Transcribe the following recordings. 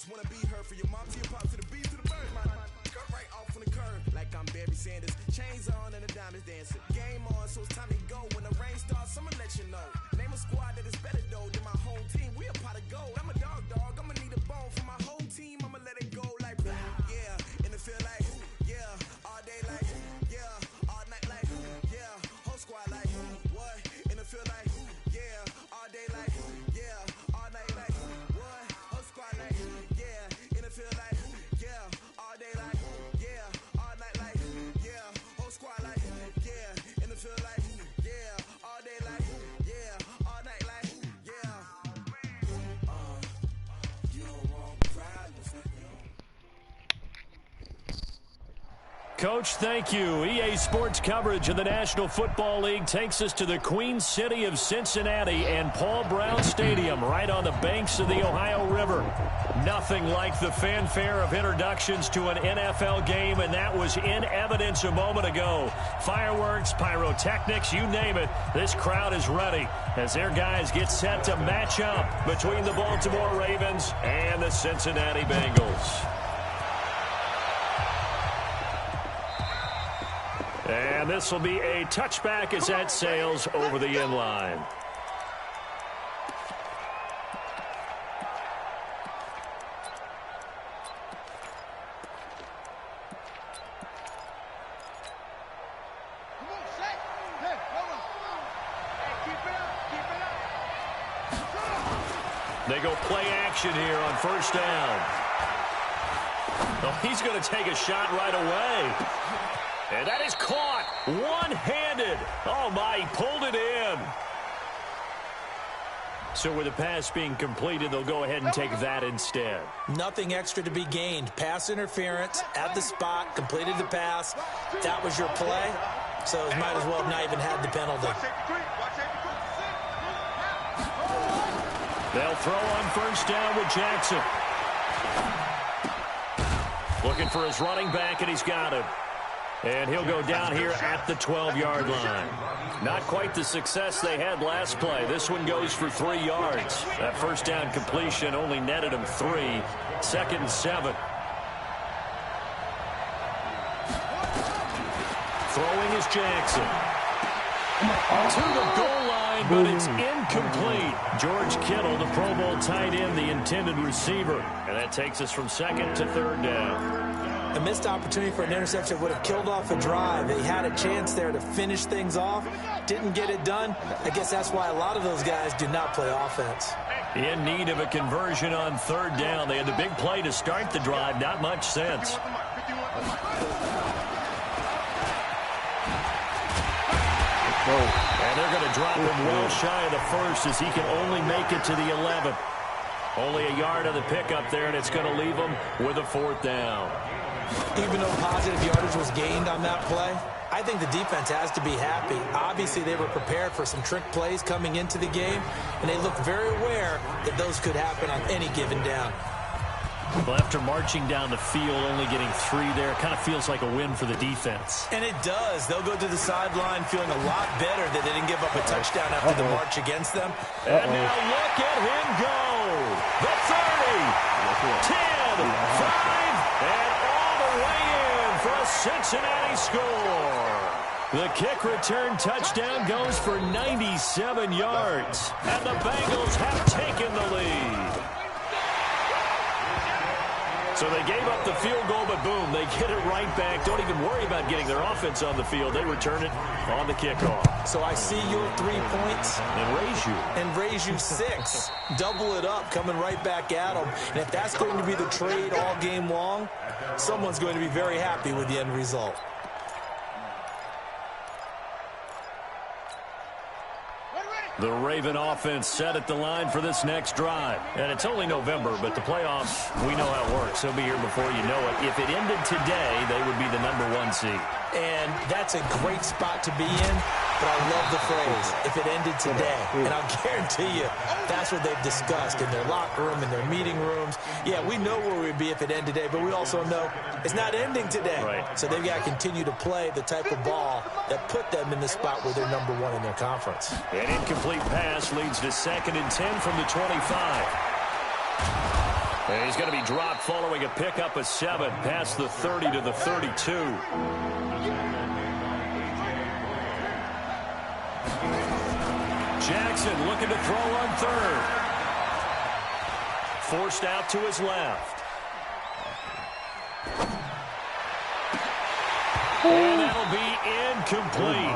just wanna be her. For your mom to your pop to the beat to the birds. My cut right off on the curve like I'm Barry Sanders. Chains on and the diamonds dancing. Game on, so it's time to go. When the rain starts, I'ma let you know. Name a squad that is better though than my whole team. We a pot of gold. I'm a dog. I'ma need a bone for my whole team. I'ma let it go like yeah. And it feel like yeah. All day like yeah. All night like yeah. Whole squad like what? And it feel like yeah. All day like yeah. All night like what? Whole squad like yeah. And it feel like yeah. All day like yeah. All night like yeah. Whole squad like yeah. And it feel like yeah. All day like yeah. All night like yeah. You don't want problems. Coach, thank you. EA Sports coverage of the National Football League takes us to the Queen City of Cincinnati and Paul Brown Stadium right on the banks of the Ohio River. Nothing like the fanfare of introductions to an NFL game, and that was in evidence a moment ago. Fireworks, pyrotechnics, you name it. This crowd is ready as their guys get set to match up between the Baltimore Ravens and the Cincinnati Bengals. And this will be a touchback as that sails over the end line. They go play action here on first down. Oh, he's going to take a shot right away. And that is caught one-handed. Oh, my, he pulled it in. So with the pass being completed, they'll go ahead and take that instead. Nothing extra to be gained. Pass interference at the spot, completed the pass. That was your play, so it might as well have not even had the penalty. They'll throw on first down with Jackson. Looking for his running back, and he's got him. And he'll go down here at the 12-yard line. Not quite the success they had last play. This one goes for 3 yards. That first down completion only netted him 3. 2nd and 7. Throwing is Jackson. To the goal line, but it's incomplete. George Kittle, the Pro Bowl tight end, the intended receiver. And that takes us from 2nd to 3rd down. A missed opportunity for an interception would have killed off a drive. He had a chance there to finish things off. Didn't get it done. I guess that's why a lot of those guys do not play offense. In need of a conversion on 3rd down. They had the big play to start the drive. Not much sense. And they're going to drop him well shy of the 1st as he can only make it to the 11th. Only a yard of the pickup there, and it's going to leave him with a 4th down. Even though positive yardage was gained on that play, I think the defense has to be happy. Obviously, they were prepared for some trick plays coming into the game, and they looked very aware that those could happen on any given down. Well, after marching down the field, only getting 3 there, it kind of feels like a win for the defense. And it does. They'll go to the sideline feeling a lot better that they didn't give up a touchdown after the march against them. And now look at him go. The 30, 10, 5, and all the way in for a Cincinnati score. The kick return touchdown goes for 97 yards. And the Bengals have taken the lead. So they gave up the field goal, but boom, they get it right back. Don't even worry about getting their offense on the field. They return it on the kickoff. So I see your 3 points. And raise you 6. Double it up, coming right back at them. And if that's going to be the trade all game long, someone's going to be very happy with the end result. The Raven offense set at the line for this next drive. And it's only November, but the playoffs, we know how it works. They'll be here before you know it. If it ended today, they would be the #1 seed. And that's a great spot to be in, but I love the phrase, if it ended today. And I'll guarantee you, that's what they've discussed in their locker room, in their meeting rooms. Yeah, we know where we'd be if it ended today, but we also know it's not ending today. Right. So they've got to continue to play the type of ball that put them in the spot where they're #1 in their conference. An incomplete pass leads to 2nd and 10 from the 25. And he's going to be dropped following a pickup of 7 past the 30 to the 32. Jackson looking to throw on third. Forced out to his left. And that'll be incomplete.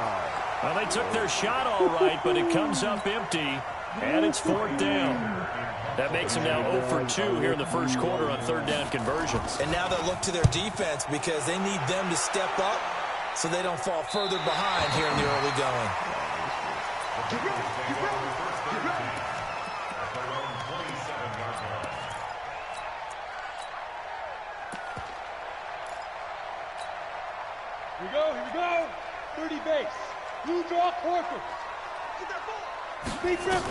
Well, they took their shot all right, but it comes up empty, and it's 4th down. That makes them now 0 for 2 here in the first quarter on 3rd down conversions. And now they'll look to their defense because they need them to step up so they don't fall further behind here in the early going. Here we go. 30 base. You draw quarter. Deep grip.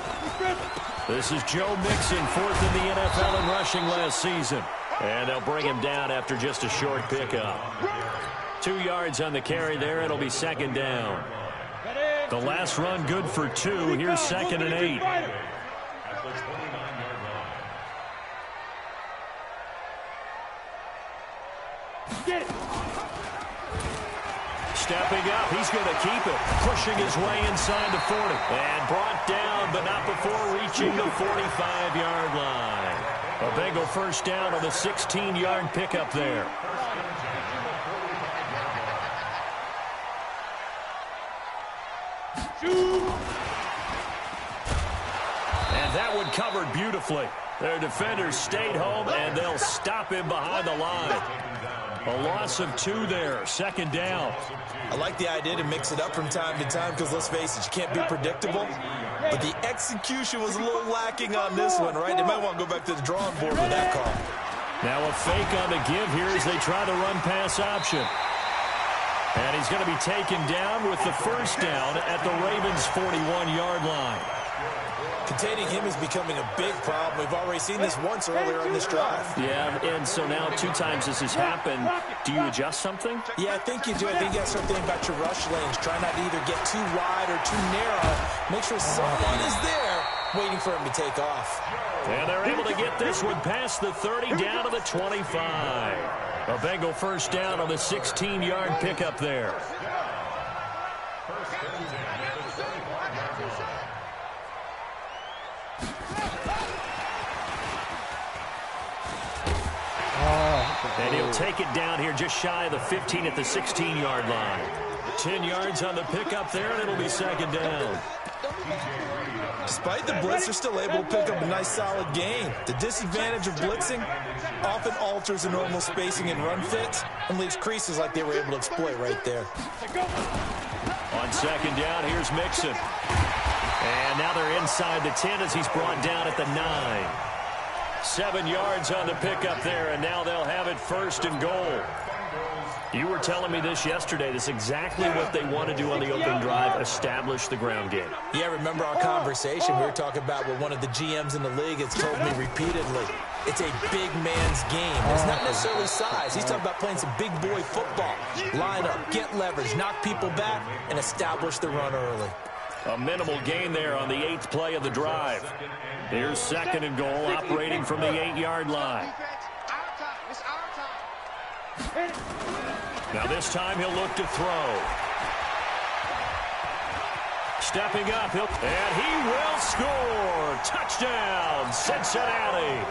This is Joe Mixon, 4th in the NFL in rushing last season. And they'll bring him down after just a short pickup. 2 yards on the carry there. It'll be 2nd down. The last run good for 2. Here's 2nd and 8. Get it. Stepping up, he's going to keep it. Pushing his way inside the 40. And brought down, but not before reaching the 45-yard line. A Bengal first down on the 16-yard pickup there. And that one covered beautifully. Their defenders stayed home, and they'll stop him behind the line. A loss of 2 there, 2nd down. I like the idea to mix it up from time to time because, let's face it, you can't be predictable. But the execution was a little lacking on this one, right? They might want to go back to the drawing board with that call. Now a fake on the give here as they try the run-pass option. And he's going to be taken down with the first down at the Ravens' 41-yard line. Containing him is becoming a big problem. We've already seen this once earlier in this drive. Yeah, and so now 2 times this has happened. Do you adjust something? Yeah, I think you do. I think you got to start thinking about your rush lanes. Try not to either get too wide or too narrow. Make sure someone is there waiting for him to take off. And they're able to get this one past the 30 down to the 25. A Bengal first down on the 16-yard pickup there. And he'll take it down here just shy of the 15 at the 16-yard line. 10 yards on the pickup there, and it'll be 2nd down. Despite the blitz, they're still able to pick up a nice solid gain. The disadvantage of blitzing often alters the normal spacing and run fits and leaves creases like they were able to exploit right there. On 2nd down, here's Mixon. And now they're inside the 10 as he's brought down at the 9. 7 yards on the pickup there, and now they'll have it 1st and goal. You were telling me this yesterday. This is exactly what they want to do on the opening drive, establish the ground game. Yeah, remember our conversation? We were talking about what one of the GMs in the league has told me repeatedly. It's a big man's game. It's not necessarily size. He's talking about playing some big boy football. Line up, get leverage, knock people back, and establish the run early. A minimal gain there on the 8th play of the drive. Here's 2nd and goal, operating from the 8-yard line. Now this time he'll look to throw. Stepping up, and he will score. Touchdown, Cincinnati.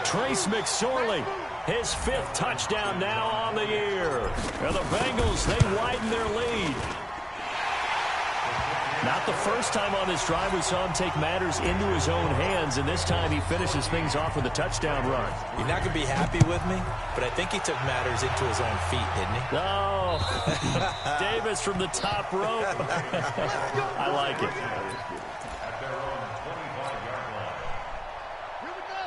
Trace McSorley, his 5th touchdown now on the year. And the Bengals, they widen their lead. Not the first time on this drive we saw him take matters into his own hands, and this time he finishes things off with a touchdown run. You're not going to be happy with me, but I think he took matters into his own feet, didn't he? Oh, Davis from the top rope. I like it.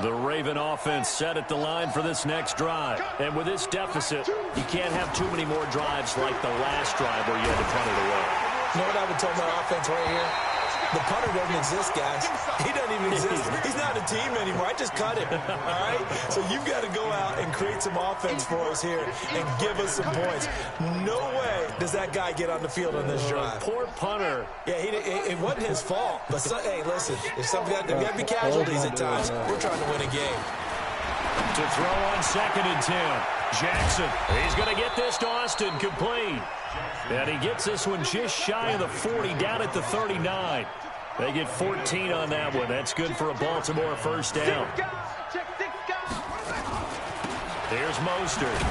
The Raven offense set at the line for this next drive. And with this deficit, you can't have too many more drives like the last drive where you had to punt it away. You know what I would tell my offense right here? The punter doesn't exist, guys. He doesn't even exist. He's not a team anymore. I just cut him, all right? So you've got to go out and create some offense for us here and give us some points. No way does that guy get on the field on this drive. Poor punter. Yeah, it wasn't his fault. But, hey, listen, there's got to be casualties at times. We're trying to win a game. To throw on 2nd and 10. Jackson, he's going to get this to Austin, complete. And he gets this one just shy of the 40, down at the 39. They get 14 on that one. That's good for a Baltimore first down. Here's Mostert.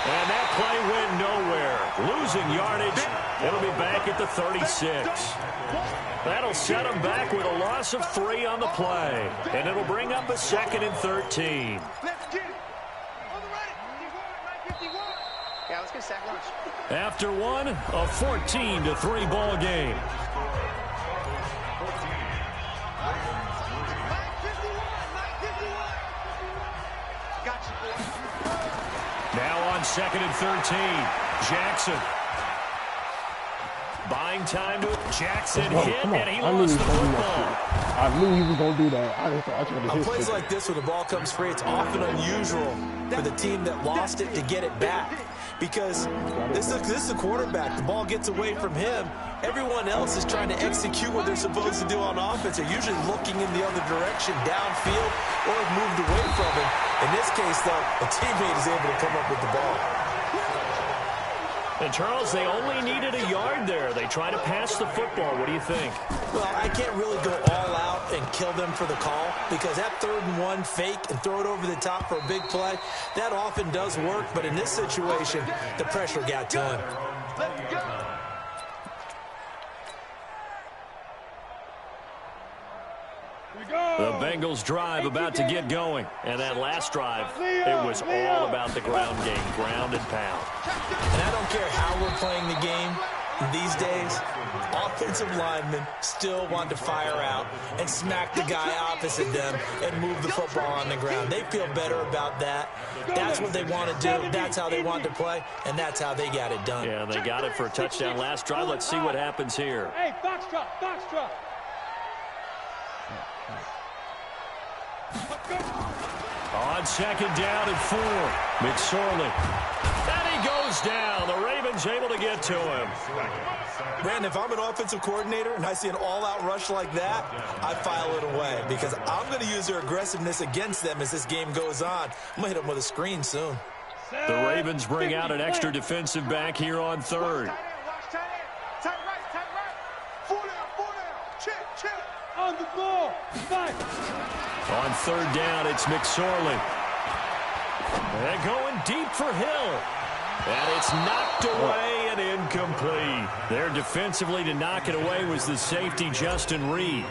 And that play went nowhere. Losing yardage. It'll be back at the 36. That'll set them back with a loss of 3 on the play. And it'll bring up a 2nd and 13. Yeah, let's get sack lunch. After one, a 14-3 ball game. Now on 2nd and 13, Jackson. Buying time to Jackson hit, and he lost the football. I knew he was going to do that. On plays like this, when the ball comes free, it's often unusual for the team that lost it to get it back. Because this is the quarterback. The ball gets away from him. Everyone else is trying to execute what they're supposed to do on offense. They're usually looking in the other direction, downfield, or have moved away from him. In this case, though, a teammate is able to come up with the ball. And, Charles, they only needed a yard there. They try to pass the football. What do you think? Well, I can't really go all out and kill them for the call because that 3rd and 1 fake and throw it over the top for a big play, that often does work. But in this situation, the pressure got to him. Let's go. The Bengals drive about to get going. And that last drive, it was all about the ground game, ground and pound. And I don't care how we're playing the game these days, offensive linemen still want to fire out and smack the guy opposite them and move the football on the ground. They feel better about that. That's what they want to do. That's how they want to play, and that's how they got it done. Yeah, they got it for a touchdown last drive. Let's see what happens here. Hey, box drop, box drop. On 2nd down and 4, McSorley. And he goes down. The Ravens able to get to him. Brandon, if I'm an offensive coordinator and I see an all-out rush like that, I file it away because I'm going to use their aggressiveness against them as this game goes on. I'm going to hit them with a screen soon. The Ravens bring out an extra defensive back here on 3rd. On the ball. Fight. On 3rd down, it's McSorley. They're going deep for Hill. And it's knocked away and incomplete. There defensively to knock it away was the safety, Justin Reed.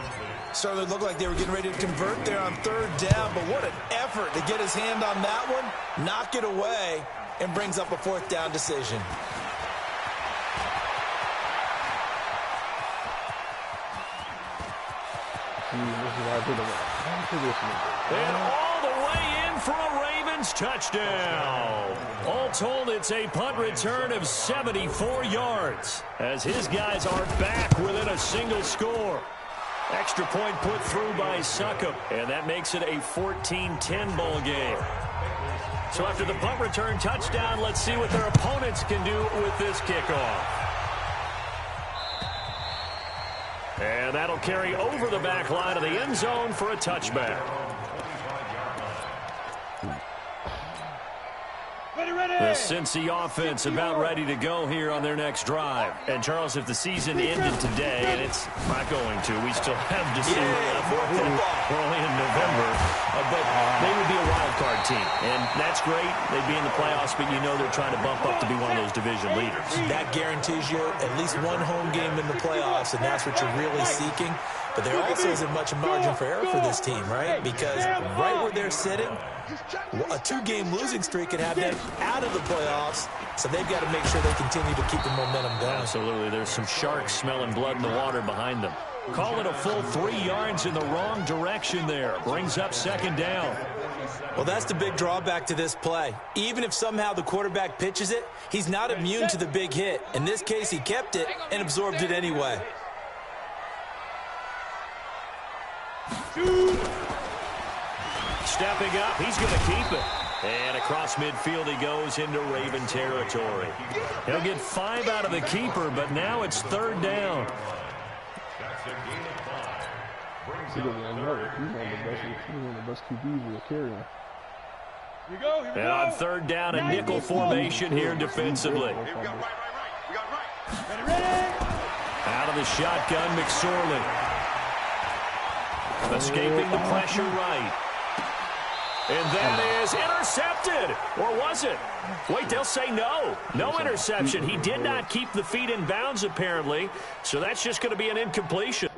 Certainly looked like they were getting ready to convert there on 3rd down, but what an effort to get his hand on that one, knock it away, and brings up a 4th down decision. And all the way in for a Ravens touchdown. All told, it's a punt return of 74 yards as his guys are back within a single score. Extra point put through by Succop, and that makes it a 14-10 ball game. So after the punt return touchdown, let's see what their opponents can do with this kickoff. And that'll carry over the back line of the end zone for a touchback. The Cincy offense about ready to go here on their next drive. And, Charles, if the season ended today, and it's not going to, we still have December left. We're only in November. But they would be a wild card team. And that's great. They'd be in the playoffs, but you know they're trying to bump up to be one of those division leaders. That guarantees you at least one home game in the playoffs, and that's what you're really seeking. But there also isn't much margin for error for this team, right? Because right where they're sitting, a 2-game losing streak could have them out of the playoffs, so they've got to make sure they continue to keep the momentum going. Absolutely. There's some sharks smelling blood in the water behind them. Call it a full 3 yards in the wrong direction there. Brings up 2nd down. Well, that's the big drawback to this play. Even if somehow the quarterback pitches it, he's not immune to the big hit. In this case, he kept it and absorbed it anyway. Stepping up, he's going to keep it. And across midfield he goes into Raven territory. He'll get 5 out of the keeper, but now it's 3rd down. He's one of the best QBs we're carrying. Here we go. And on third down, a nickel formation here defensively. We got right. Ready. Out of the shotgun, McSorley. Escaping the pressure right. And that is intercepted. Or was it? Wait, they'll say no. No interception. He did not keep the feet in bounds, apparently. So that's just going to be an incompletion.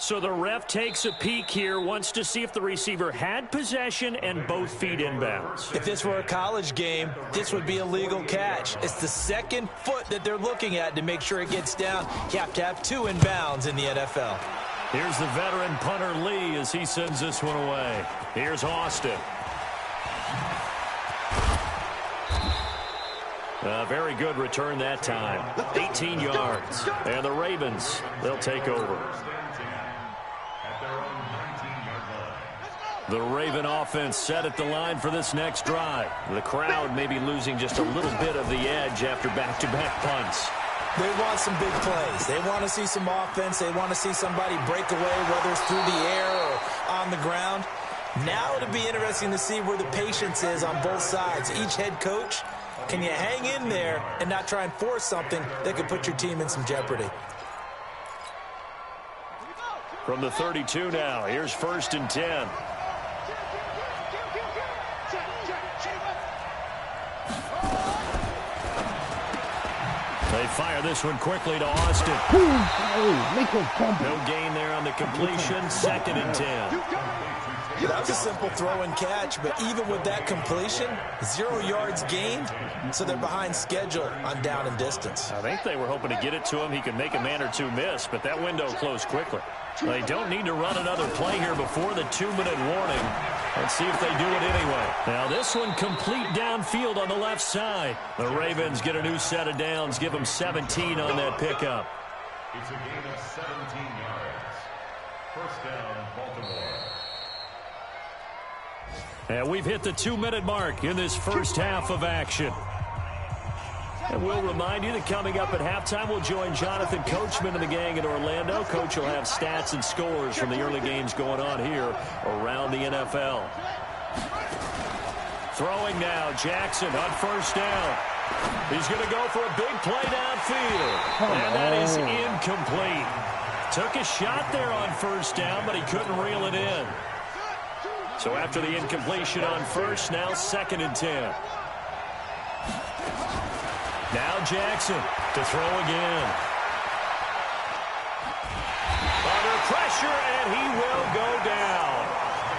So the ref takes a peek here, wants to see if the receiver had possession and both feet in bounds. If this were a college game, this would be a legal catch. It's the second foot that they're looking at to make sure it gets down. You have to have two in bounds in the NFL. Here's the veteran punter Lee as he sends this one away. Here's Austin. A very good return that time. 18 yards. And the Ravens, they'll take over. The Raven offense set at the line for this next drive. The crowd may be losing just a little bit of the edge after back-to-back punts. They want some big plays. They want to see some offense. They want to see somebody break away, whether it's through the air or on the ground. Now it'll be interesting to see where the patience is on both sides. Each head coach, can you hang in there and not try and force something that could put your team in some jeopardy? From the 32 now, here's 1st and 10. They fire this one quickly to Austin. No gain there on the completion. 2nd and 10. That was a simple throw and catch, but even with that completion, 0 yards gained, so they're behind schedule on down and distance. I think they were hoping to get it to him. He could make a man or two miss, but that window closed quickly. They don't need to run another play here before the 2-minute warning. Let's see if they do it anyway. Now this one complete downfield on the left side. The Ravens get a new set of downs, give them 17 on that pickup. It's a gain of 17 yards. 1st down, Baltimore. And we've hit the 2-minute mark in this first half of action. And we'll remind you that coming up at halftime, we'll join Jonathan Coachman and the gang in Orlando. Coach will have stats and scores from the early games going on here around the NFL. Throwing now, Jackson on 1st down. He's going to go for a big play downfield. And that is incomplete. Took a shot there on 1st down, but he couldn't reel it in. So after the incompletion on 1st, now 2nd and 10. Now Jackson to throw again. Under pressure, and he will go down.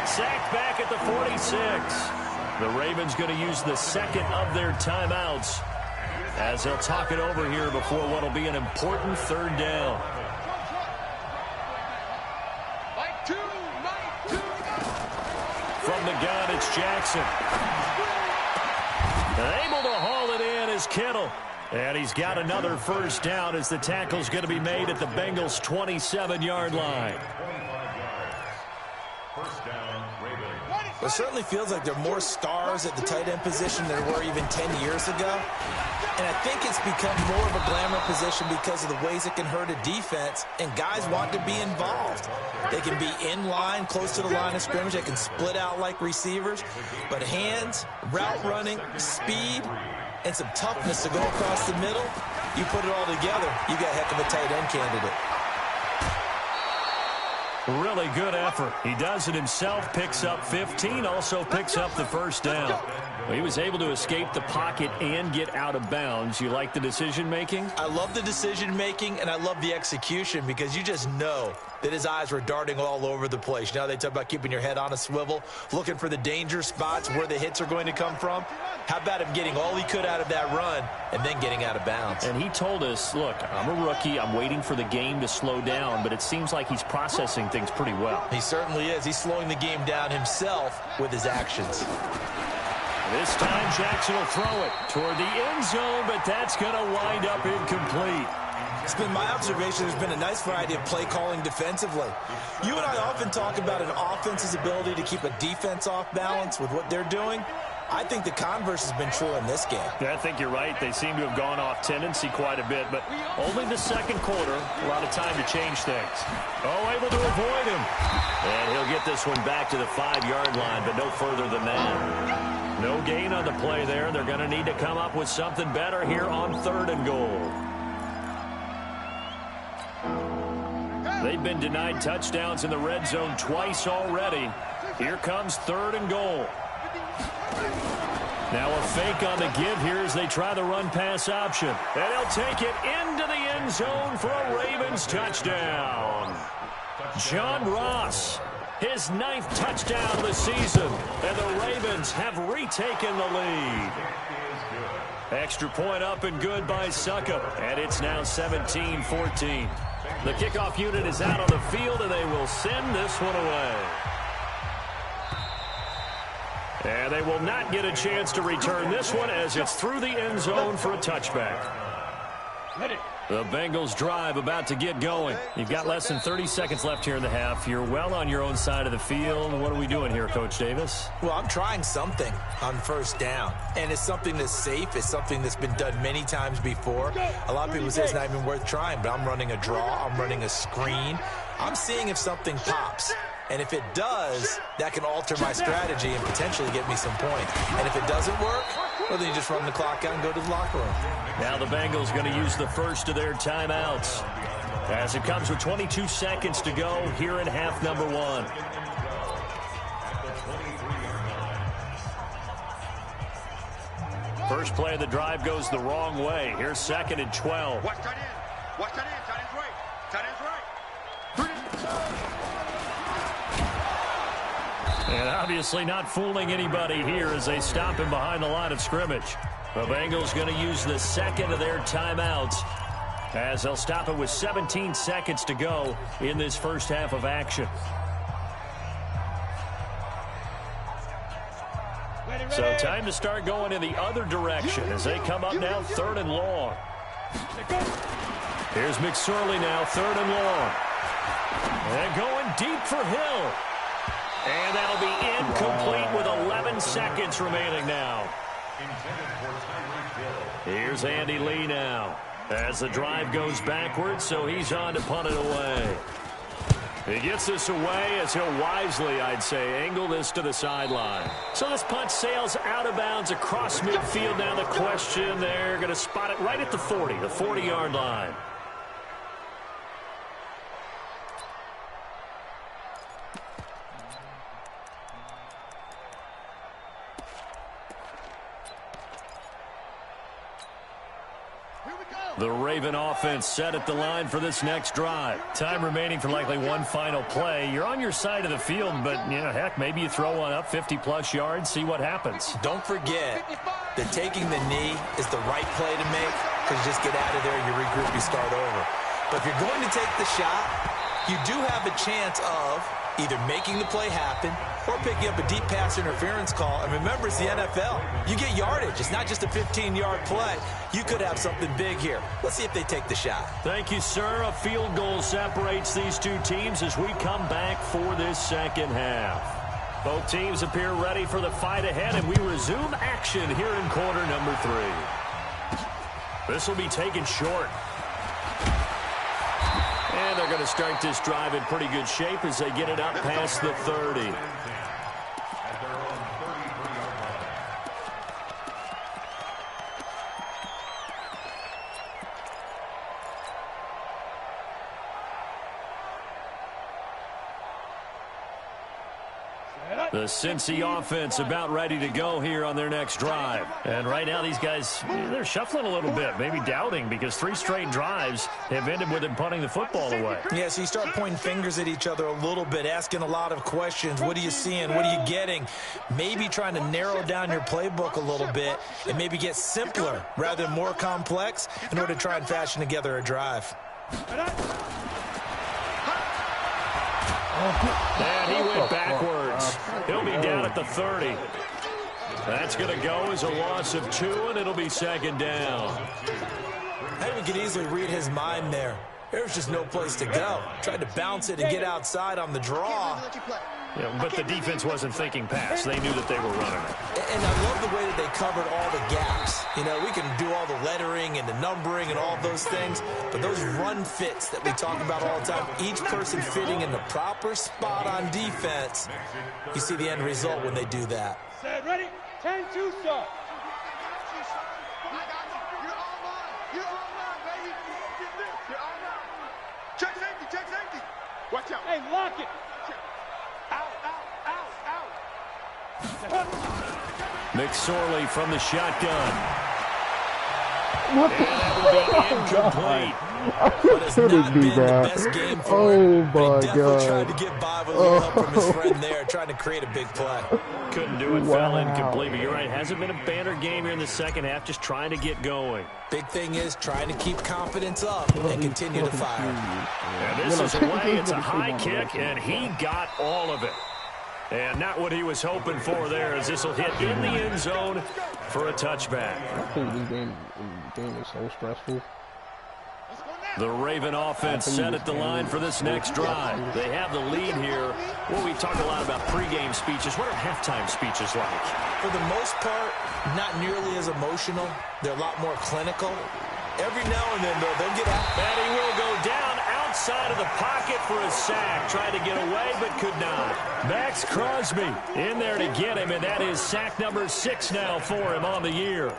Sacked back at the 46. The Ravens going to use the 2nd of their timeouts as they'll talk it over here before what will be an important 3rd down. From the gun, it's Jackson. Able to haul it in is Kittle. And he's got another 1st down as the tackle's going to be made at the Bengals' 27-yard line. 1st down, Ravens. It certainly feels like there are more stars at the tight end position than there were even 10 years ago. And I think it's become more of a glamour position because of the ways it can hurt a defense, and guys want to be involved. They can be in line, close to the line of scrimmage. They can split out like receivers. But hands, route running, speed, and some toughness to go across the middle, you put it all together, you got a heck of a tight end candidate. Really good effort. He does it himself, picks up 15, also picks up the 1st down. Well, he was able to escape the pocket and get out of bounds. You like the decision-making? I love the decision-making, and I love the execution because you just know that his eyes were darting all over the place. You know, they talk about keeping your head on a swivel, looking for the danger spots where the hits are going to come from. How about him getting all he could out of that run and then getting out of bounds? And he told us, look, I'm a rookie. I'm waiting for the game to slow down, but it seems like he's processing things pretty well. He certainly is. He's slowing the game down himself with his actions. This time Jackson will throw it toward the end zone, but that's going to wind up incomplete. It's been my observation there's been a nice variety of play calling defensively. You and I often talk about an offense's ability to keep a defense off balance with what they're doing. I think the converse has been true in this game. Yeah, I think you're right. They seem to have gone off tendency quite a bit, but only the second quarter. A lot of time to change things. Oh, able to avoid him. And he'll get this one back to the 5-yard line, but no further than that. No gain on the play there. They're going to need to come up with something better here on 3rd and goal. They've been denied touchdowns in the red zone twice already. Here comes 3rd and goal. Now a fake on the give here as they try the run-pass option. And he'll take it into the end zone for a Ravens touchdown. John Ross, his 9th touchdown of the season. And the Ravens have retaken the lead. Extra point up and good by Suckup. And it's now 17-14. The kickoff unit is out on the field, and they will send this one away. And they will not get a chance to return this one as it's through the end zone for a touchback. The Bengals drive about to get going. You've got less than 30 seconds left here in the half. You're well on your own side of the field. What are we doing here, Coach Davis? Well, I'm trying something on 1st down. And it's something that's safe. It's something that's been done many times before. A lot of people say it's not even worth trying, but I'm running a draw. I'm running a screen. I'm seeing if something pops. And if it does, that can alter my strategy and potentially get me some points. And if it doesn't work, well, then you just run the clock out and go to the locker room. Now the Bengals going to use the first of their timeouts as it comes with 22 seconds to go here in half number 1. First play of the drive goes the wrong way. Here's 2nd and 12. Watch tight end. Watch tight end. Tight end's right. Tight end's right. And obviously not fooling anybody here as they stop him behind the line of scrimmage. The Bengals going to use the 2nd of their timeouts as they'll stop it with 17 seconds to go in this first half of action. So time to start going in the other direction as they come up now 3rd and long. Here's McSorley now, 3rd and long. And going deep for Hill. And that'll be incomplete with 11 seconds remaining now. Here's Andy Lee now as the drive goes backwards, so he's on to punt it away. He gets this away as he'll wisely, I'd say, angle this to the sideline. So this punt sails out of bounds across midfield. Now the question, they're going to spot it right at the 40, the 40-yard line. The Raven offense set at the line for this next drive. Time remaining for likely one final play. You're on your side of the field, but, you know, heck, maybe you throw one up 50-plus yards, see what happens. Don't forget that taking the knee is the right play to make because you just get out of there, you regroup, you start over. But if you're going to take the shot, you do have a chance of either making the play happen or picking up a deep pass interference call. And remember, it's the NFL. You get yardage. It's not just a 15-yard play. You could have something big here. Let's see if they take the shot. Thank you, sir. A field goal separates these two teams as we come back for this second half. Both teams appear ready for the fight ahead, and we resume action here in quarter number 3. This will be taken short. And they're going to start this drive in pretty good shape as they get it up past the 30. The Cincy offense about ready to go here on their next drive. And right now these guys, they're shuffling a little bit, maybe doubting, because 3 straight drives have ended with them punting the football away. Yeah, so you start pointing fingers at each other a little bit, asking a lot of questions. What are you seeing? What are you getting? Maybe trying to narrow down your playbook a little bit and maybe get simpler rather than more complex in order to try and fashion together a drive. And he went backwards. He'll be down at the 30. That's going to go as a loss of 2, and it'll be second down. I think we could easily read his mind there. There's just no place to go. Tried to bounce it and get outside on the draw. Yeah, but the defense wasn't thinking pass. They knew that they were running it. And I love the way that they covered all the gaps. You know, we can do all the lettering and the numbering and all those things, but those run fits that we talk about all the time, each person fitting in the proper spot on defense, you see the end result when they do that. Set, ready? 10-2, start. Check safety, check safety. Watch out. Hey, lock it. McSorley from the shotgun. What the Incomplete. But it's not been the best game for him. Oh, He definitely tried to get by with a little help from his friend there, trying to create a big play. Couldn't do it, fell incomplete. But you're right, hasn't been a banner game here in the second half, just trying to get going. Big thing is trying to keep confidence up and continue to fire. And this is away. It's a high kick, and he got all of it. And not what he was hoping for there, as this will hit in the end zone for a touchback. I think this game is so stressful. The Raven offense set at the line for this next drive. They have the lead here. Well, we talk a lot about pregame speeches. What are halftime speeches like? For the most part, not nearly as emotional. They're a lot more clinical. Every now and then, though, they'll get out. And he will go down outside of the pocket for a sack. Tried to get away, but could not. Max Crosby in there to get him, and that is sack number 6 now for him on the year.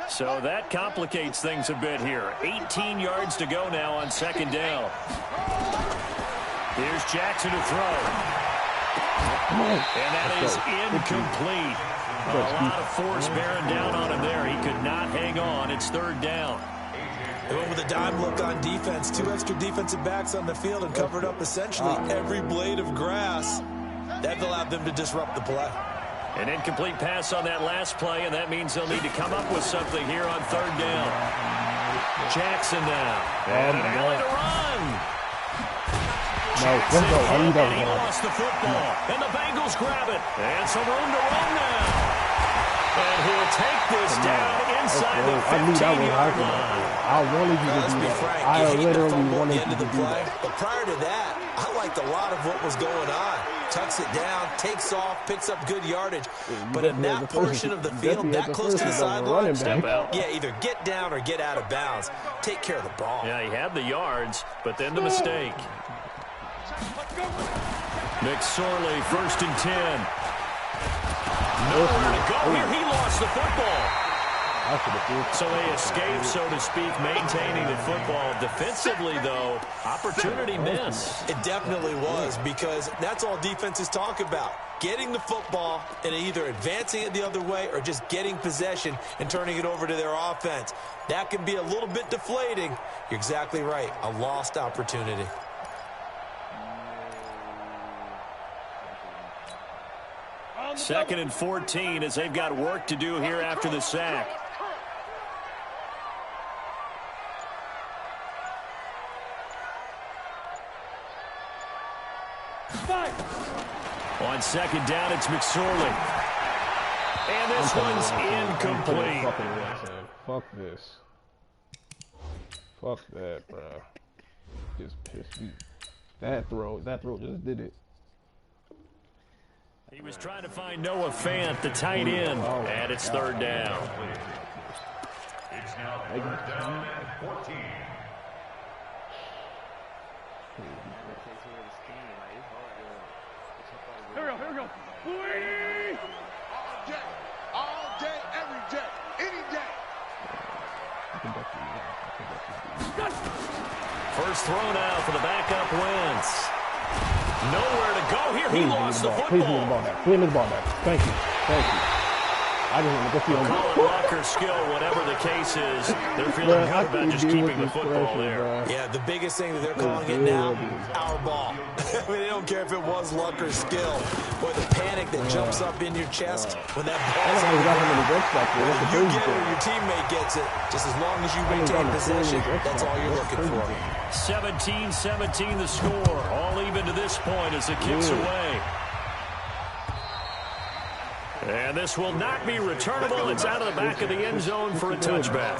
So that complicates things a bit here. 18 yards to go now on second down. Here's Jackson to throw. And that is incomplete. A lot of force bearing down on him there. He could not hang on. It's third down. They went with a dime look on defense. 2 extra defensive backs on the field and covered up essentially every blade of grass. That allowed them to disrupt the play. An incomplete pass on that last play, and that means they'll need to come up with something here on third down. Jackson now. And an alley to run. Let's go. And he lost the football. And the Bengals grab it. And some room to run now. And he'll take this down inside the 15-yard line. I wanted you to do that. I literally wanted you to do that. But prior to that, I liked a lot of what was going on. Tucks it down, takes off, picks up good yardage. But in that portion of the field, that close to the sideline, yeah, either get down or get out of bounds. Take care of the ball. Yeah, he had the yards, but then the mistake. McSorley, 1st and 10. Nowhere to go here. He lost the football. So they escape, so to speak, maintaining the football. Defensively, though, opportunity miss. It definitely was, because that's all defenses talk about. Getting the football and either advancing it the other way or just getting possession and turning it over to their offense. That can be a little bit deflating. You're exactly right. A lost opportunity. Second and 14 as they've got work to do here after the sack. On second down, it's McSorley. And this one's incomplete. Fuck this. Fuck that, bro. Just pissed me. That throw just did it. He was trying to find Noah Fant, the tight end, and it's third down. It's now third down and 14. Here we go. All day, every day, any day. First throw now for the backup Wentz. Nowhere to go here. He lost the football. Please give me the ball back. Give me the ball back. Thank you. I just want to go feel Call it luck or skill, whatever the case is. They're feeling good about just keeping the football there. Yeah, the biggest thing that they're calling it now, our ball. I mean, they don't care if it was luck or skill. Or the panic that jumps up in your chest when that ball's on the ground. You get it or your teammate gets it. Just as long as you maintain possession, that's all you're looking for. 17-17 the score. All even to this point as it kicks away. And this will not be returnable. It's out of the back of the end zone for a touchback.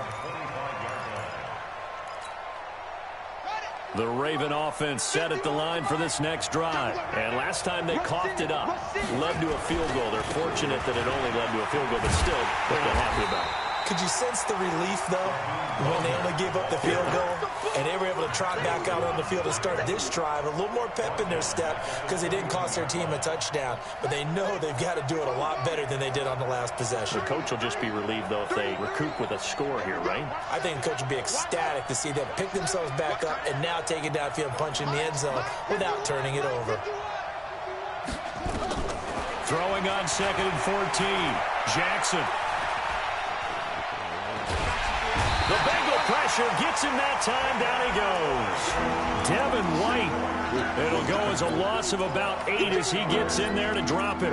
The Raven offense set at the line for this next drive. And last time they coughed it up, led to a field goal. They're fortunate that it only led to a field goal, but still, they're not happy about it. Could you sense the relief, though, when they only gave up the field goal and they were able to trot back out on the field and start this drive? A little more pep in their step because they didn't cost their team a touchdown. But they know they've got to do it a lot better than they did on the last possession. The coach will just be relieved, though, if they recoup with a score here, right? I think the coach would be ecstatic to see them pick themselves back up and now take it downfield and punch in the end zone without turning it over. Throwing on 2nd and 14. Jackson. The Bengal pressure gets him that time. Down he goes. Devin White. It'll go as a loss of about 8 as he gets in there to drop him.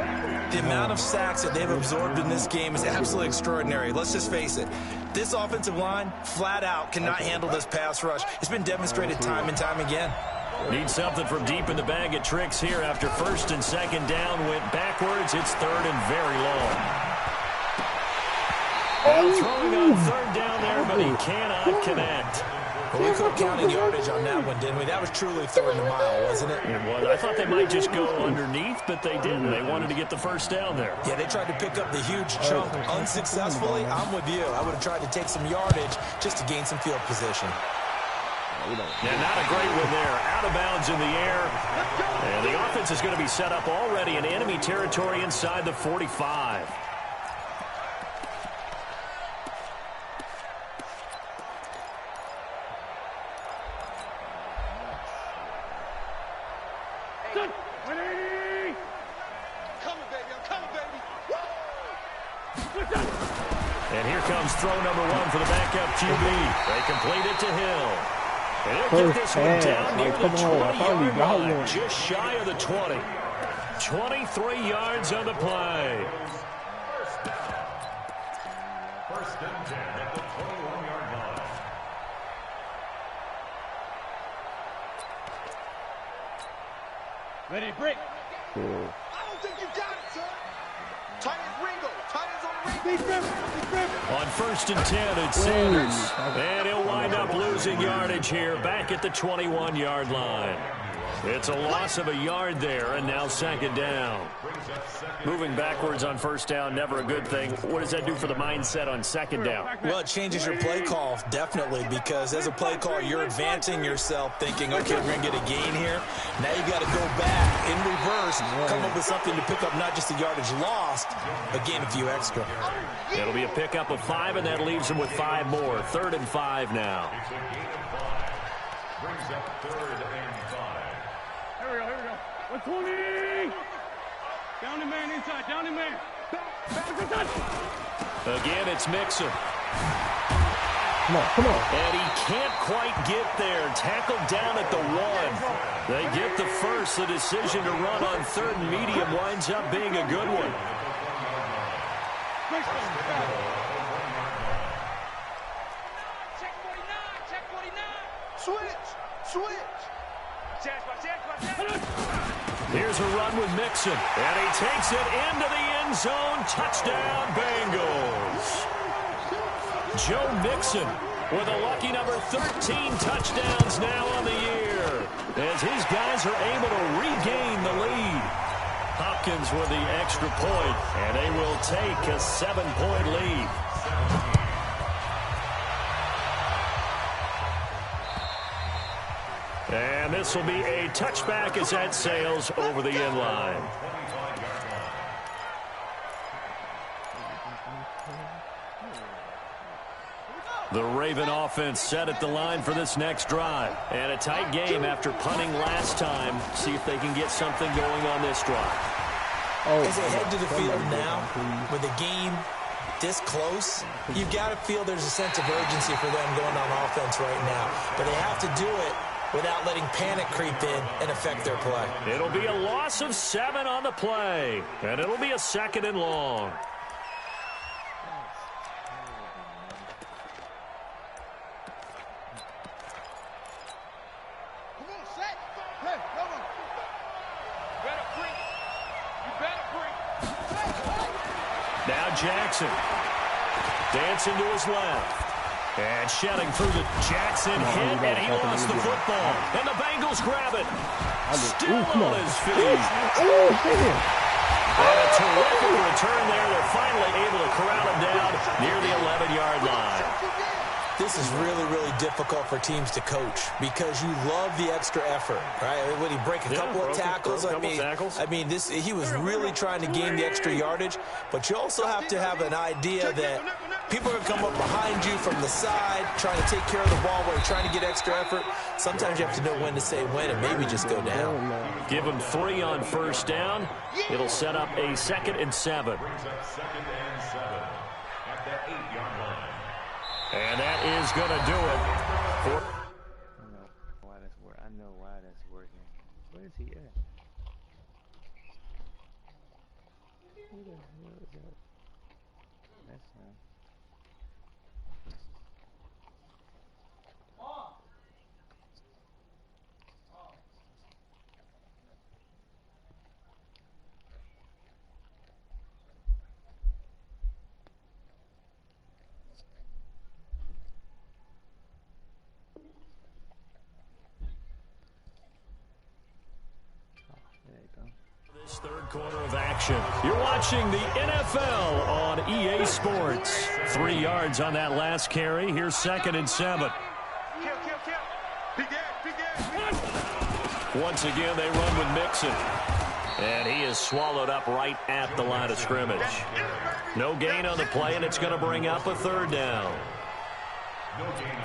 The amount of sacks that they've absorbed in this game is absolutely extraordinary. Let's just face it. This offensive line, flat out, cannot handle this pass rush. It's been demonstrated time and time again. Need something from deep in the bag of tricks here after 1st and 2nd down. Went backwards. It's 3rd and very long. Now throwing on 3rd down there, but he cannot connect. Well, we could count the yardage on that one, didn't we? That was truly 3rd and a mile, wasn't it? It was. I thought they might just go underneath, but they didn't. They wanted to get the 1st down there. Yeah, they tried to pick up the huge chunk unsuccessfully. I'm with you. I would have tried to take some yardage just to gain some field position. Yeah, not a great one there. Out of bounds in the air. And the offense is going to be set up already in enemy territory inside the 45. And here comes throw number 1 for the backup QB. They complete it to Hill. And he'll get this one down near the 20-yard line, just shy of the 20. 23 yards on the play. 1st and 10 at the 21-yard line. Ready, break. I don't think you got it, sir. Tight as Ringo. Tight as on Ringo. On 1st and 10, it's Sanders. And he'll wind up losing yardage here back at the 21-yard line. It's a loss of a yard there, and now 2nd down. Moving backwards on 1st down, never a good thing. What does that do for the mindset on 2nd down? Well, it changes your play call, definitely, because as a play caller, you're advancing yourself thinking, okay, we're going to get a gain here. Now you got to go back in reverse, come up with something to pick up not just the yardage lost, but gain a few extra. It'll be a pickup of 5, and that leaves them with 5 more. 3rd and 5 now. It's a gain of 5. Brings up 3rd and 5. Here we go. 120. Down the man inside. Down the man. Again, it's Mixon. Come on. And he can't quite get there. Tackled down at the 1. They get the 1st. The decision to run on 3rd and medium winds up being a good one. Check 49. Switch. Here's a run with Mixon. And he takes it into the end zone. Touchdown, Bengals. Joe Mixon with a lucky number 13 touchdowns now on the year, as his guys are able to regain the lead. Hopkins with the extra point, and they will take a 7-point lead. And this will be a touchback as that sails over the end line. The Raven offense set at the line for this next drive. And a tight game after punting last time. See if they can get something going on this drive. As they head to the field now, with the game this close, you've got to feel there's a sense of urgency for them going on offense right now. But they have to do it without letting panic creep in and affect their play. It'll be a loss of 7 on the play. And it'll be a 2nd and long. Now Jackson dancing to his left. And shedding through the Jackson hit, and he lost the football. And the Bengals grab it. Still on his feet. And a terrific return there. They're finally able to corral him down near the 11-yard line. This is really, really difficult for teams to coach because you love the extra effort, right? When he break a couple of tackles, he was really trying to gain the extra yardage, but you also have to have an idea that people are going to come up behind you from the side, trying to take care of the ball while you're trying to get extra effort. Sometimes you have to know when to say when and maybe just go down. Give him 3 on first down. It'll set up a 2nd and 7. Brings up 2nd and 7 at the 8-yard line. And that is going to do it. I know why that's working. Where is he at? Who the hell is that? That's him. This third quarter of action. You're watching the NFL on EA Sports. 3 yards on that last carry. Here's 2nd and 7. Once again, they run with Mixon. And he is swallowed up right at the line of scrimmage. No gain on the play, and it's going to bring up a 3rd down.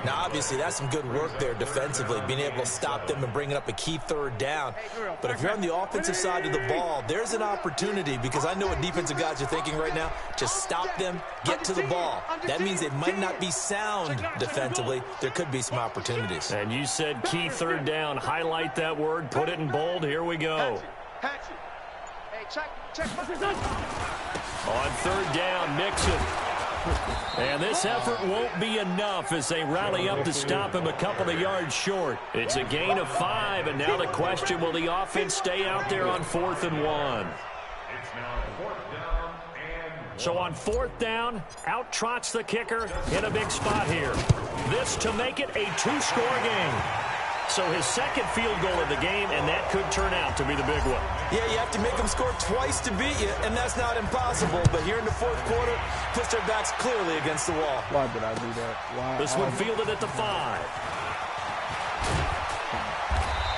Now, obviously, that's some good work there defensively, being able to stop them and bringing up a key 3rd down. But if you're on the offensive side of the ball, there's an opportunity, because I know what defensive guys are thinking right now. Just stop them, get to the ball. That means it might not be sound defensively. There could be some opportunities. And you said key 3rd down. Highlight that word. Put it in bold. Here we go. On 3rd down, Mixon. And this effort won't be enough as they rally up to stop him a couple of yards short. It's a gain of 5, and now the question, will the offense stay out there on 4th and 1? It's now 4th down and 1. So on 4th down, out trots the kicker in a big spot here. This to make it a 2-score game. So his 2nd field goal of the game, and that could turn out to be the big one. Yeah, you have to make them score twice to beat you, and that's not impossible. But here in the 4th quarter, puts their backs clearly against the wall. Why did I do that? Why? This one fielded at the 5.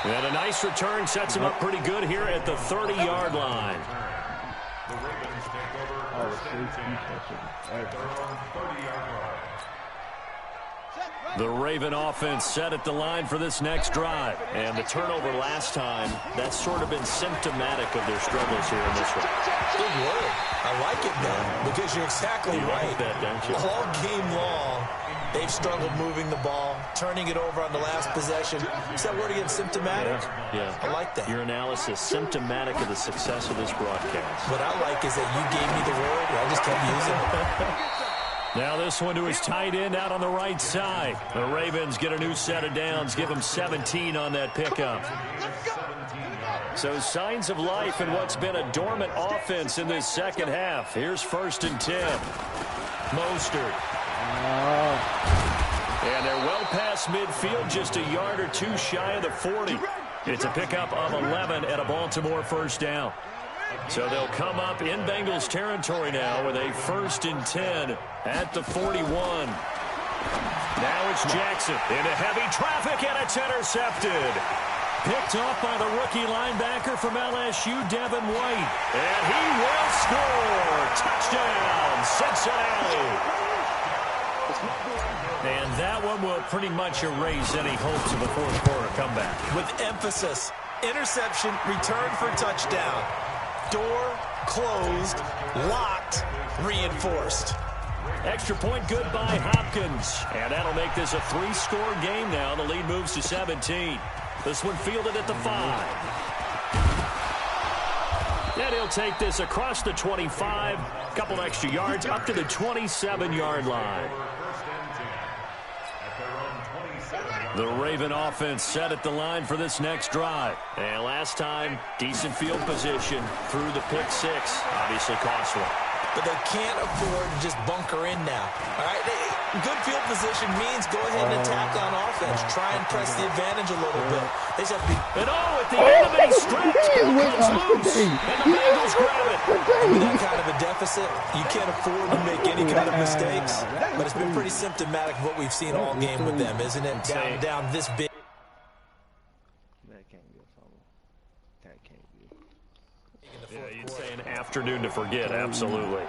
And a nice return sets him up pretty good here at the 30-yard line. The Ravens take over first and 10 at their own 30-yard line. The Raven offense set at the line for this next drive. And the turnover last time, that's sort of been symptomatic of their struggles here in this one. Good word. I like it, though, because you're exactly right. Like that, don't you? All game long, they've struggled moving the ball, turning it over on the last possession. Is that word again, symptomatic? Yeah. I like that. Your analysis, symptomatic of the success of this broadcast. What I like is that you gave me the word, and I just kept using it. Now this one to his tight end out on the right side. The Ravens get a new set of downs, give him 17 on that pickup. So signs of life in what's been a dormant offense in this second half. Here's 1st and 10. Mostert. And they're well past midfield, just a yard or 2 shy of the 40. It's a pickup of 11 and a Baltimore 1st down. So they'll come up in Bengals territory now with a 1st and 10 at the 41. Now it's Jackson into heavy traffic, and it's intercepted. Picked off by the rookie linebacker from LSU, Devin White. And he will score. Touchdown, Cincinnati. And that one will pretty much erase any hopes of a 4th quarter comeback. With emphasis, interception, return for touchdown. Door closed, locked, reinforced. Extra point good by Hopkins. And that'll make this a 3-score game now. The lead moves to 17. This one fielded at the 5. And he'll take this across the 25. A couple extra yards up to the 27-yard line. The Raven offense set at the line for this next drive. And last time, decent field position through the pick 6. Obviously cost one. but they can't afford to just bunker in now. All right, good field position means go ahead and attack on offense. Try and press the advantage a little bit. They just have to be. And at the end of it, he stripped. Comes loose, and the Bengals grab it. With that kind of a deficit, you can't afford to make any kind of mistakes. But it's been pretty symptomatic of what we've seen all game with them, isn't it? Down this big. That can't be a fumble. That can't be. Yeah, you'd say an afternoon to forget, absolutely.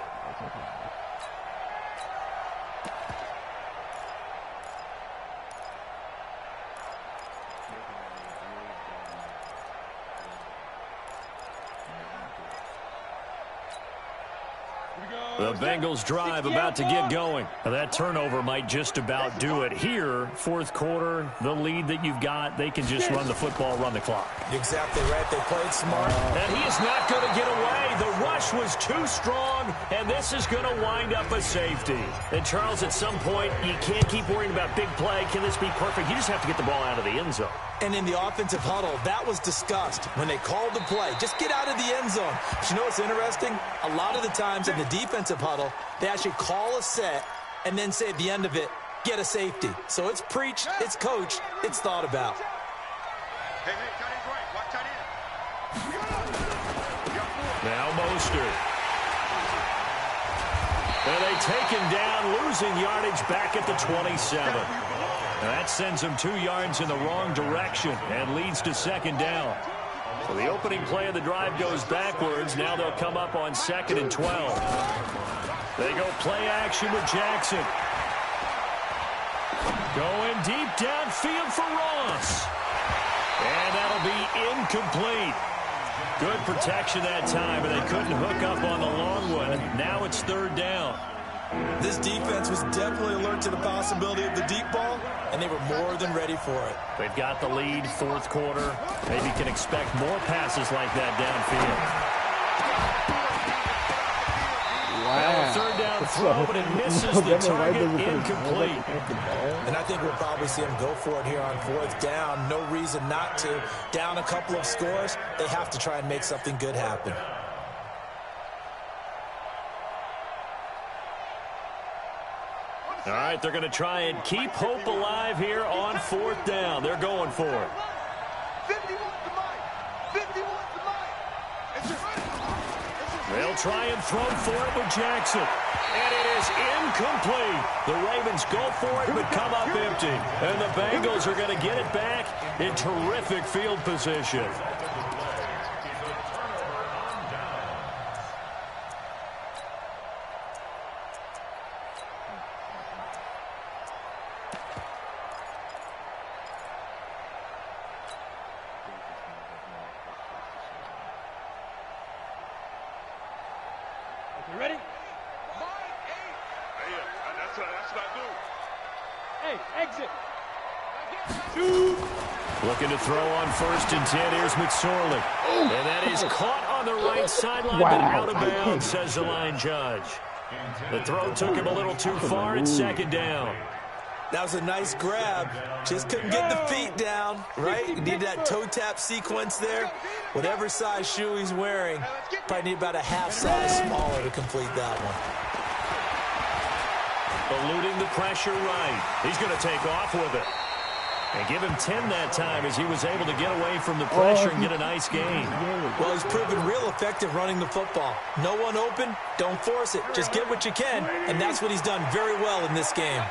The Bengals drive about to get going. That turnover might just about do it here. Fourth quarter, the lead that you've got, they can just run the football, run the clock. Exactly right. They played smart. And he is not going to get away. The rush was too strong, and this is going to wind up a safety. And, Charles, at some point, you can't keep worrying about big play. Can this be perfect? You just have to get the ball out of the end zone. And in the offensive huddle, that was discussed when they called the play. Just get out of the end zone. But you know what's interesting? A lot of the times in the defensive huddle, they actually call a set and then say at the end of it, get a safety. So it's preached, it's coached, it's thought about. Hey, tight end's right. Watch tight end. Now Mostert. And they take him down, losing yardage back at the 27. And that sends him 2 yards in the wrong direction and leads to second down. So the opening play of the drive goes backwards. Now they'll come up on 2nd and 12. They go play action with Jackson. Going deep downfield for Ross. And that'll be incomplete. Good protection that time, and they couldn't hook up on the long one. Now it's 3rd down. This defense was definitely alert to the possibility of the deep ball, and they were more than ready for it. They've got the lead, 4th quarter. Maybe can expect more passes like that downfield. Wow. 3rd down throw, but it misses the target, incomplete. And I think we'll probably see them go for it here on 4th down. No reason not to. Down a couple of scores, they have to try and make something good happen. All right, they're going to try and keep hope alive here on 4th down. They're going for it. 51 to Mike. 51 to Mike. They'll try and throw for it with Jackson. And it is incomplete. The Ravens go for it but come up empty. And the Bengals are going to get it back in terrific field position. You ready? That's what I do. Hey, exit. Looking to throw on 1st and 10. Here's McSorley. And that is caught on the right sideline, but out of bounds, says the line judge. The throw took him a little too far. It's 2nd down. That was a nice grab. Just couldn't get the feet down, right? You need that toe tap sequence there. Whatever size shoe he's wearing, probably need about a half size smaller to complete that one. Eluding the pressure right. He's going to take off with it. And give him 10 that time as he was able to get away from the pressure and get a nice gain. Well, he's proven real effective running the football. No one open, don't force it. Just get what you can, and that's what he's done very well in this game.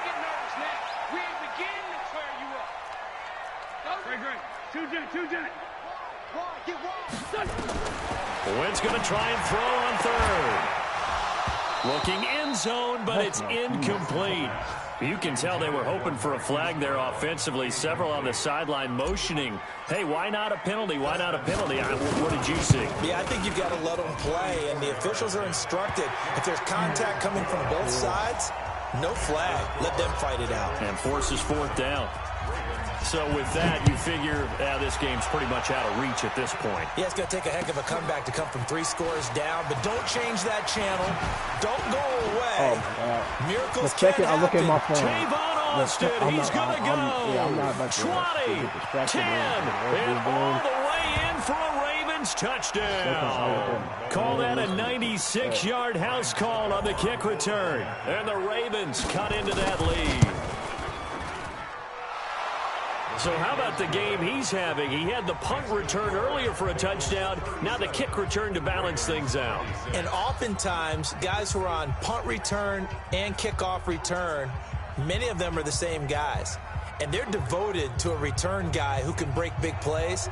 Wentz going to try and throw on 3rd. Looking end zone, but it's incomplete. You can tell they were hoping for a flag there offensively. Several on the sideline motioning, hey, why not a penalty? Why not a penalty? What did you see? Yeah, I think you've got to let them play, and the officials are instructed. If there's contact coming from both sides, no flag. Let them fight it out. And forces 4th down. So with that, you figure this game's pretty much out of reach at this point. Yeah, it's going to take a heck of a comeback to come from 3 scores down, but don't change that channel. Don't go away. Miracles can happen. I look at my phone. Tavon Austin, he's going to go. 20, 10, and all the way in for a Ravens Ravens touchdown. Call that a 96-yard house call on the kick return. And the Ravens cut into that lead. So how about the game he's having? He had the punt return earlier for a touchdown. Now the kick return to balance things out. And oftentimes, guys who are on punt return and kickoff return, many of them are the same guys. And they're devoted to a return guy who can break big plays.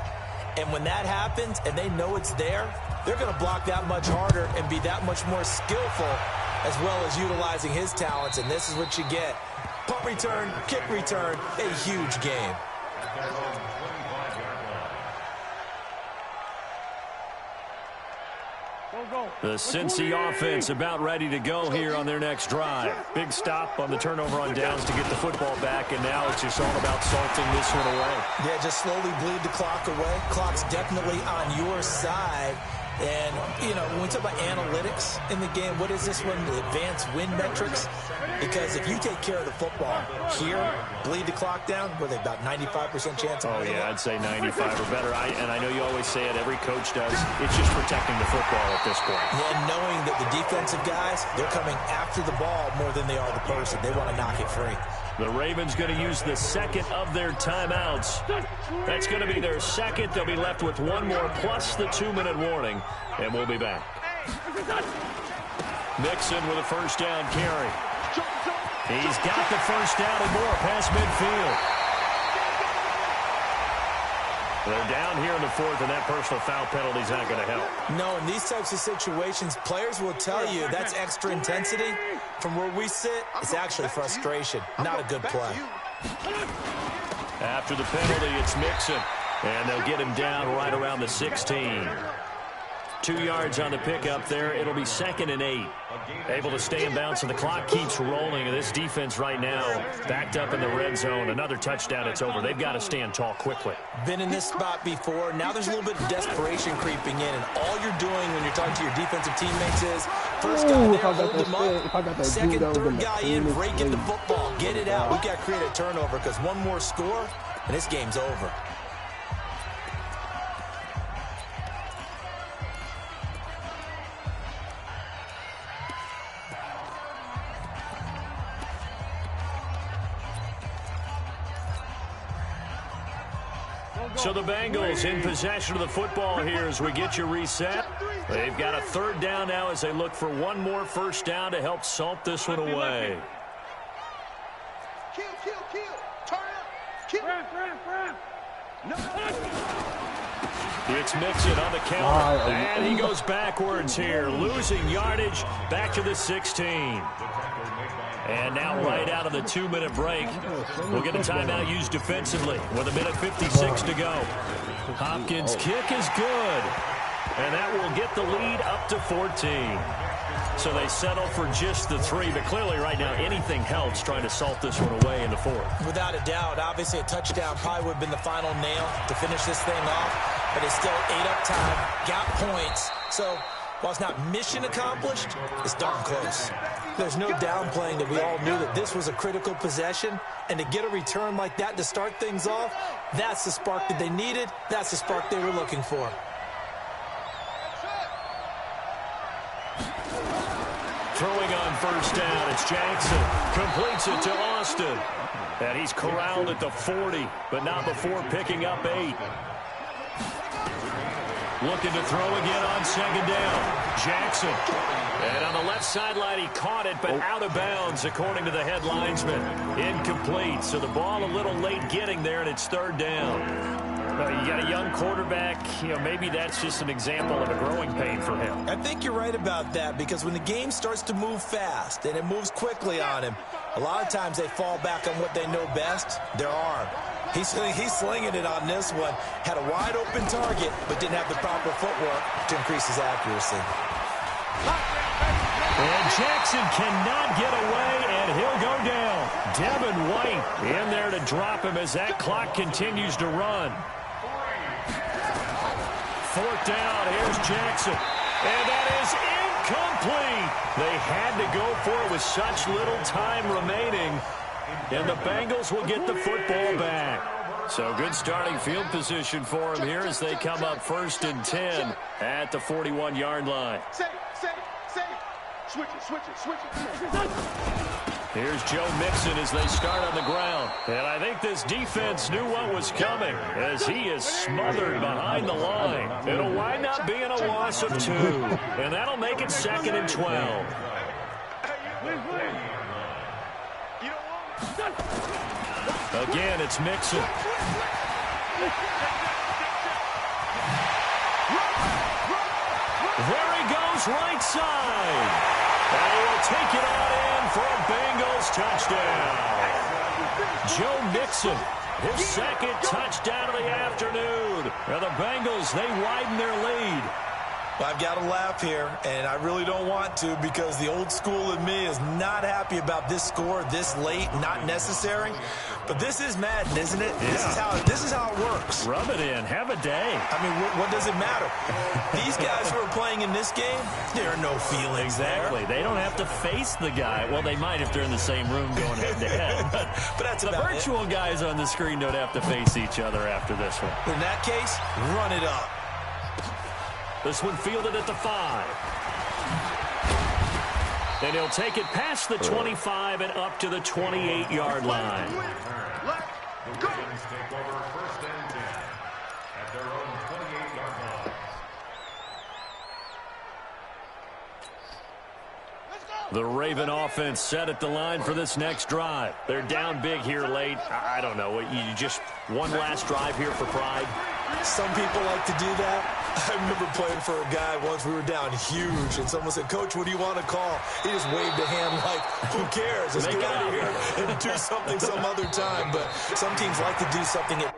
And when that happens and they know it's there, they're going to block that much harder and be that much more skillful, as well as utilizing his talents. And this is what you get. Punt return, kick return, a huge game. The Cincy offense about ready to go here on their next drive. Big stop on the turnover on downs to get the football back, and now it's just all about salting this one away. Yeah, just slowly bleed the clock away. Clock's definitely on your side. And, you know, when we talk about analytics in the game, what is this one? The advanced win metrics? Because if you take care of the football here, bleed the clock down, were they about 95% chance of winning? Oh, yeah, I'd say 95 or better. And I know you always say it, every coach does. It's just protecting the football at this point. And knowing that the defensive guys, they're coming after the ball more than they are the person. They want to knock it free. The Ravens going to use the second of their timeouts. That's going to be their second. They'll be left with one more plus the 2-minute warning, and we'll be back. Mixon with a first down carry. He's got the first down and more past midfield. They're down here in the fourth, and that personal foul penalty is not going to help. No, in these types of situations, players will tell you that's extra intensity. From where we sit, it's actually frustration, not a good play. After the penalty, it's Mixon, and they'll get him down right around the 16. 2 yards on the pickup there. It'll be 2nd and 8. Able to stay in bounds, and the clock keeps rolling. And this defense right now backed up in the red zone. Another touchdown, it's over. They've got to stand tall quickly. Been in this spot before. Now there's a little bit of desperation creeping in. And all you're doing when you're talking to your defensive teammates is first guy there, hold them up. Second, third guy in, break in the football. Get it out. We've got to create a turnover because one more score, and this game's over. So the Bengals in possession of the football here as we get you reset. They've got a third down now as they look for one more first down to help salt this one away. Kill. Turn up. Kill. No. It's Mixon on the counter, and he goes backwards here, losing yardage back to the 16. And now right out of the 2-minute break, we'll get a timeout used defensively with 1:56 to go. Hopkins' kick is good, and that will get the lead up to 14. So they settle for just the 3, but clearly right now anything helps trying to salt this one away in the 4th. Without a doubt, obviously a touchdown probably would have been the final nail to finish this thing off, but it's still 8 up time, got points. So while it's not mission accomplished, it's darn close. There's no downplaying that we all knew that this was a critical possession, and to get a return like that to start things off, that's the spark that they needed. That's the spark they were looking for. Throwing on first down, it's Jackson. Completes it to Austin. And he's corralled at the 40, but not before picking up 8. Looking to throw again on second down. Jackson. And on the left sideline, he caught it, but out of bounds, according to the head linesman. Incomplete. So the ball a little late getting there, and it's third down. You got a young quarterback. Maybe that's just an example of a growing pain for him. I think you're right about that, because when the game starts to move fast and it moves quickly on him, a lot of times they fall back on what they know best, their arm. He's slinging it on this one. Had a wide open target, but didn't have the proper footwork to increase his accuracy. And Jackson cannot get away, and he'll go down. Devin White in there to drop him as that clock continues to run. 4th down, here's Jackson. And that is incomplete. They had to go for it with such little time remaining. And the Bengals will get the football back. So good starting field position for him here as they come up 1st and 10 at the 41-yard line. Safe. Switch it. Here's Joe Mixon as they start on the ground. And I think this defense knew what was coming as he is smothered behind the line. It'll wind up being a loss of 2. And that'll make it 2nd and 12. Again, it's Mixon. There he goes, right side. And he will take it on in for a Bengals touchdown. Joe Mixon, his 2nd touchdown of the afternoon. And the Bengals, they widen their lead. I've got to laugh here, and I really don't want to because the old school in me is not happy about this score this late, not necessary. But this is Madden, isn't it? Yeah. This is how it works. Rub it in. Have a day. I mean, what does it matter? These guys who are playing in this game, there are no feelings exactly. there. They don't have to face the guy. Well, they might if they're in the same room going head-to-head. But that's the virtual guys on the screen don't have to face each other after this one. In that case, run it up. This one fielded at the 5. And he'll take it past the 25 and up to the 28-yard line. The Ravens take over 1st and 10 at their own 28-yard line. The Raven offense set at the line for this next drive. They're down big here late. I don't know. You just one last drive here for pride? Some people like to do that. I remember playing for a guy once. We were down huge, and someone said, "Coach, what do you want to call?" He just waved a hand like, who cares? Let's get out of here and do something some other time. But some teams like to do something at